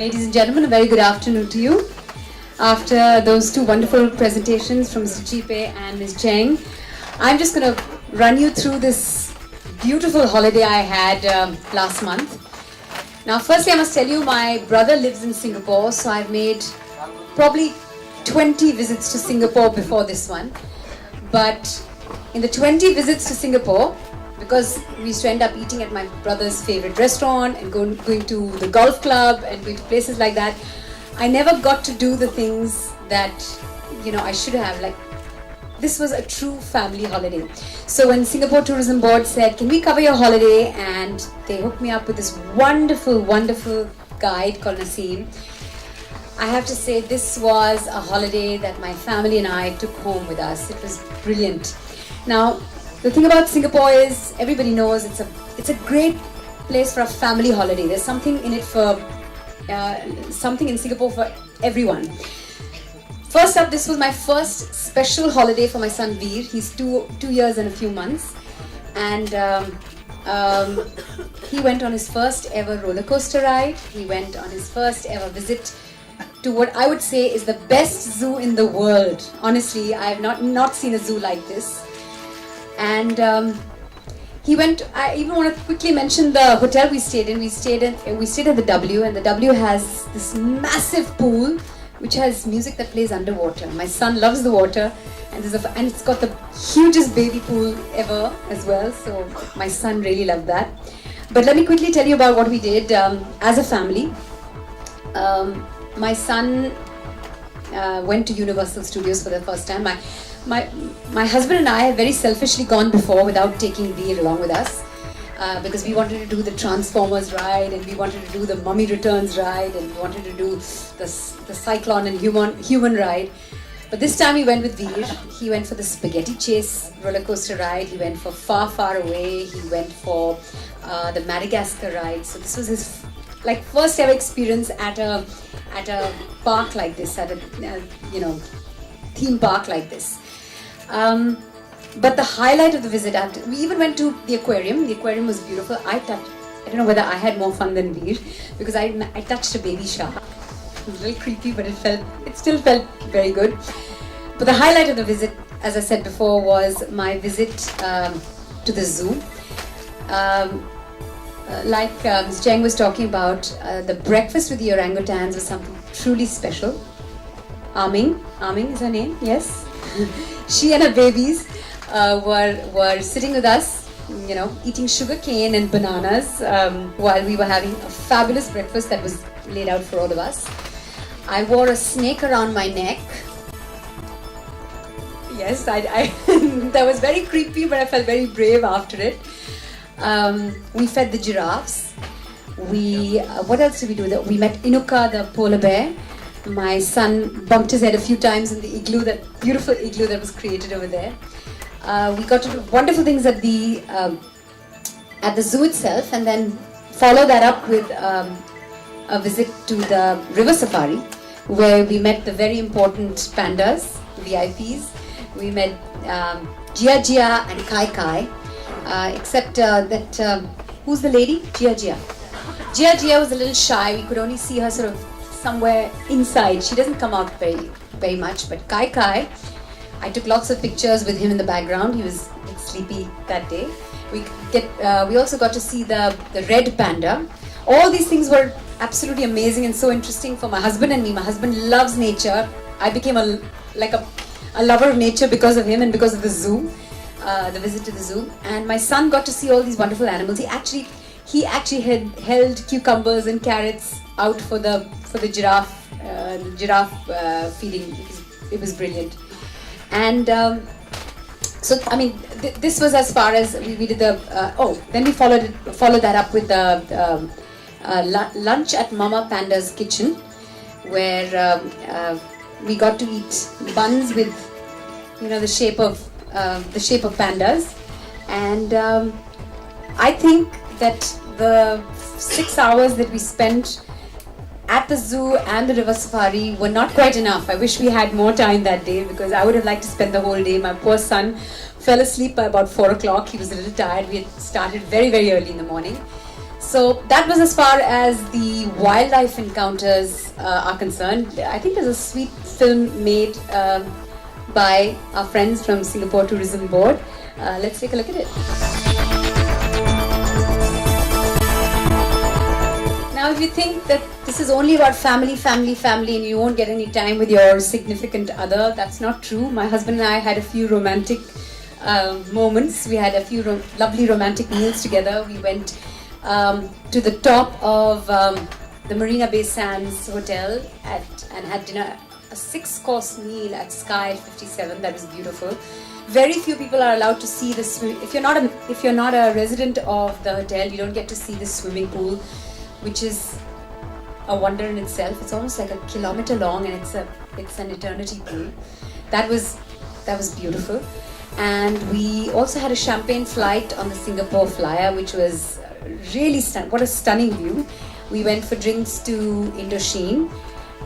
Ladies and gentlemen, a very good afternoon to you. After those two wonderful presentations from Mr. Chipe and Ms. Cheng, I'm just going to run you through this beautiful holiday I had last month. Now, firstly, I must tell you, my brother lives in Singapore, so I've made probably 20 visits to Singapore before this one. But in the 20 visits to Singapore, because we used to end up eating at my brother's favorite restaurant and going to the golf club and going to places like that, I never got to do the things that, I should have. Like, this was a true family holiday. So when Singapore Tourism Board said, can we cover your holiday? And they hooked me up with this wonderful, wonderful guide called Naseem. I have to say, this was a holiday that my family and I took home with us. It was brilliant. Now, the thing about Singapore is, everybody knows it's a great place for a family holiday. There's something in it for, something in Singapore for everyone. First up, this was my first special holiday for my son Veer. He's two years and a few months. And he went on his first ever roller coaster ride. He went on his first ever visit to what I would say is the best zoo in the world. Honestly, I have not seen a zoo like this. And he went. I even want to quickly mention the hotel we stayed in. We stayed at the W, and the W has this massive pool which has music that plays underwater. My son loves the water, and it's got the hugest baby pool ever as well. So my son really loved that. But let me quickly tell you about what we did as a family. My son went to Universal Studios for the first time. My husband and I had very selfishly gone before without taking Veer along with us because we wanted to do the Transformers ride, and we wanted to do the Mummy Returns ride, and we wanted to do the Cyclone and Human ride. But this time we went with Veer. He went for the Spaghetti Chase roller coaster ride. He went for Far, Far Away. He went for the Madagascar ride. So this was his first ever experience at a park like this, at a theme park like this. But the highlight of the visit, we even went to the aquarium. The aquarium was beautiful. I don't know whether I had more fun than Veer, because I touched a baby shark. It was a little creepy, but it still felt very good. But the highlight of the visit, as I said before, was my visit to the zoo. Like Ms. Cheng was talking about, the breakfast with the orangutans was something truly special. Aming is her name, yes. She and her babies were sitting with us, eating sugar cane and bananas while we were having a fabulous breakfast that was laid out for all of us. I wore a snake around my neck. Yes, that was very creepy, but I felt very brave after it. We fed the giraffes. What else did we do? We met Inuka, the polar bear. My son bumped his head a few times in the igloo, that beautiful igloo that was created over there. We got to do wonderful things at the zoo itself, and then follow that up with a visit to the river safari, where we met the very important pandas, VIPs. We met Jia Jia and Kai Kai, except that who's the lady? Jia Jia. Jia Jia was a little shy. We could only see her sort of somewhere inside. She doesn't come out very, very much. But Kai Kai, I took lots of pictures with him in the background. He was a bit sleepy that day. We also got to see the red panda. All these things were absolutely amazing and so interesting for my husband and me. My husband loves nature. I became a lover of nature because of him and because of the zoo, the visit to the zoo. And my son got to see all these wonderful animals. He actually had held cucumbers and carrots out for the giraffe feeding. It was brilliant. And so I mean, this was as far as we did the. Then we followed that up with the lunch at Mama Panda's kitchen, where we got to eat buns with the shape of pandas, and I think that the 6 hours that we spent at the zoo and the river safari were not quite enough. I wish we had more time that day, because I would have liked to spend the whole day. My poor son fell asleep by about 4 o'clock. He was a little tired. We had started very, very early in the morning. So that was as far as the wildlife encounters are concerned. I think there's a sweet film made by our friends from Singapore Tourism Board. Let's take a look at it. Now, if you think that this is only about family, and you won't get any time with your significant other, that's not true. My husband and I had a few romantic moments. We had a few lovely romantic meals together. We went to the top of the Marina Bay Sands Hotel and had dinner, a 6-course meal at Sky 57. That was beautiful. Very few people are allowed to see the swim. If you're not a resident of the hotel, you don't get to see the swimming pool, which is a wonder in itself. It's almost like a kilometer long, and it's an eternity pool. That was beautiful. And we also had a champagne flight on the Singapore Flyer, which was really stunning. What a stunning view. We went for drinks to Indochine,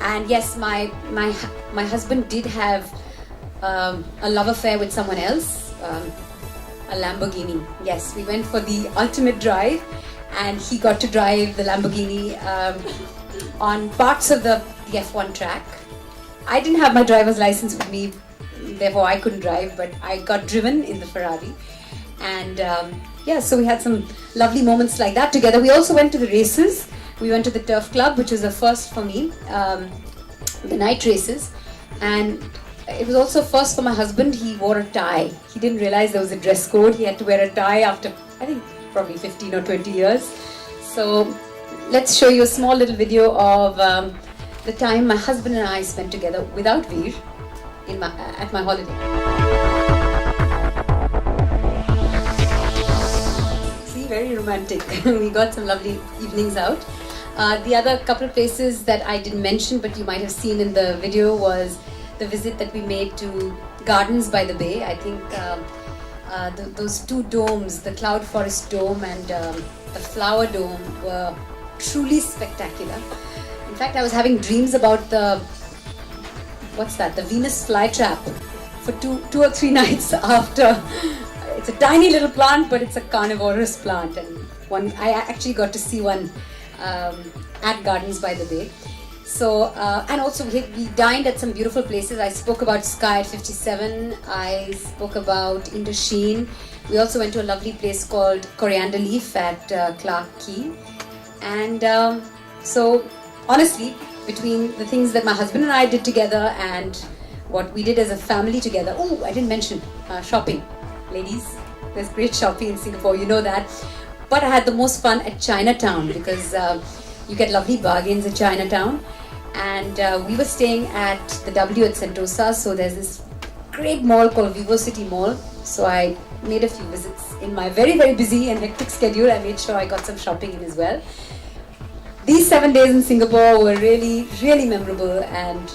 and yes, my husband did have a love affair with someone else, a Lamborghini. Yes, we went for the ultimate drive, and he got to drive the Lamborghini on parts of the F1 track. I didn't have my driver's license with me, therefore I couldn't drive, but I got driven in the Ferrari. And so we had some lovely moments like that together. We also went to the races. We went to the Turf Club, which was a first for me, the night races. And it was also first for my husband. He wore a tie. He didn't realize there was a dress code. He had to wear a tie after, I think, probably 15 or 20 years. So let's show you a small little video of the time my husband and I spent together without Veer at my holiday. See, very romantic. We got some lovely evenings out. The other couple of places that I didn't mention, but you might have seen in the video, was the visit that we made to Gardens by the Bay. I think those two domes, the Cloud Forest Dome and the Flower Dome, were truly spectacular. In fact, I was having dreams about the Venus flytrap for two or three nights after. It's a tiny little plant, but it's a carnivorous plant, and I actually got to see one at Gardens by the Bay. So, and also we dined at some beautiful places. I spoke about Sky at 57. I spoke about Indochine. We also went to a lovely place called Coriander Leaf at Clarke Quay. And so, honestly, between the things that my husband and I did together and what we did as a family together. Oh, I didn't mention shopping. Ladies, there's great shopping in Singapore, you know that. But I had the most fun at Chinatown because you get lovely bargains at Chinatown. And we were staying at the W at Sentosa, so there's this great mall called VivoCity Mall. So I made a few visits in my very, very busy and hectic schedule. I made sure I got some shopping in as well. These 7 days in Singapore were really, really memorable, and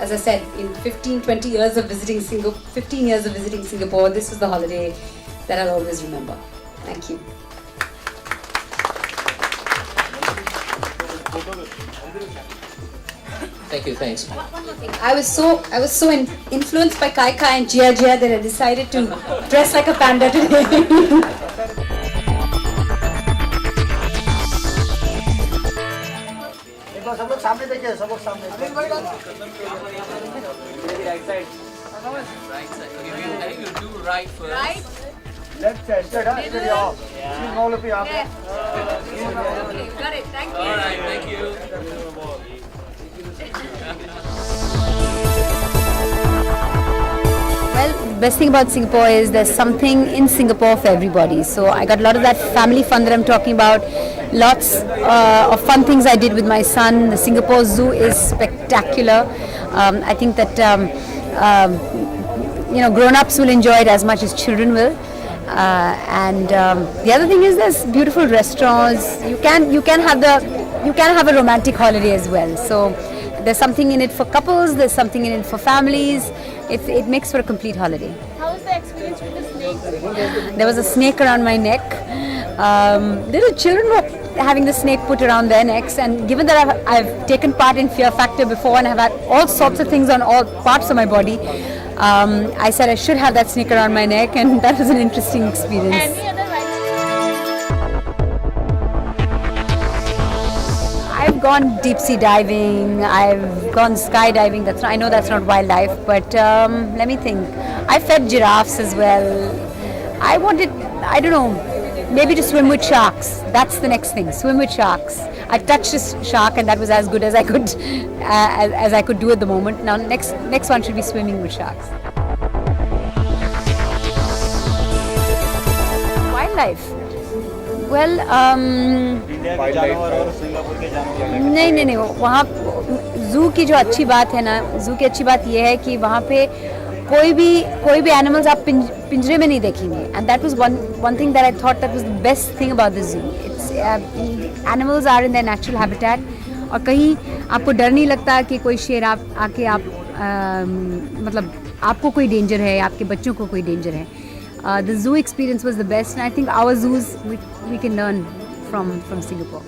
as I said, in 15 years of visiting Singapore, this was the holiday that I'll always remember. Thank you. Thank you, thanks. One more thing. I was so influenced by Kai Kai and Jia Jia that I decided to dress like a panda today. सब लोग सामने देखिए सब लोग सामने Right side. Okay, I think we'll do right first. Right? Left side straight of mall पे आप Okay, got it. Thank you. All right, thank you. Well, the best thing about Singapore is there's something in Singapore for everybody. So I got a lot of that family fun that I'm talking about. Lots of fun things I did with my son. The Singapore Zoo is spectacular. I think that grown-ups will enjoy it as much as children will. And the other thing is there's beautiful restaurants. You can have a romantic holiday as well. So there's something in it for couples. There's something in it for families. It makes for a complete holiday. How was the experience with the snakes? There was a snake around my neck. Little children were having the snake put around their necks, and given that I've taken part in Fear Factor before and I've had all sorts of things on all parts of my body, I said I should have that snake around my neck, and that was an interesting experience. Any other rides? gone deep sea diving. I've gone skydiving. I know that's not wildlife, but let me think. I fed giraffes as well. I wanted, I don't know, maybe to swim with sharks. That's the next thing. Swim with sharks. I touched a shark, and that was as good as I could, as I could do at the moment. Now, next one should be swimming with sharks. Wildlife. Well, नहीं, वहाँ zoo की जो अच्छी बात है ना, zoo की अच्छी बात ये है कि वहाँ पे कोई भी एनिमल्स आप पिंजरे में नहीं देखेंगे, and that was one thing that I thought that was the best thing about the zoo. Its animals are in their natural habitat, और कहीं आपको डर नहीं लगता कि कोई शेर आके मतलब आपको कोई डेंजर है, आपके बच्चों को कोई डेंजर है. The zoo experience was the best, and I think our zoos we can learn from Singapore.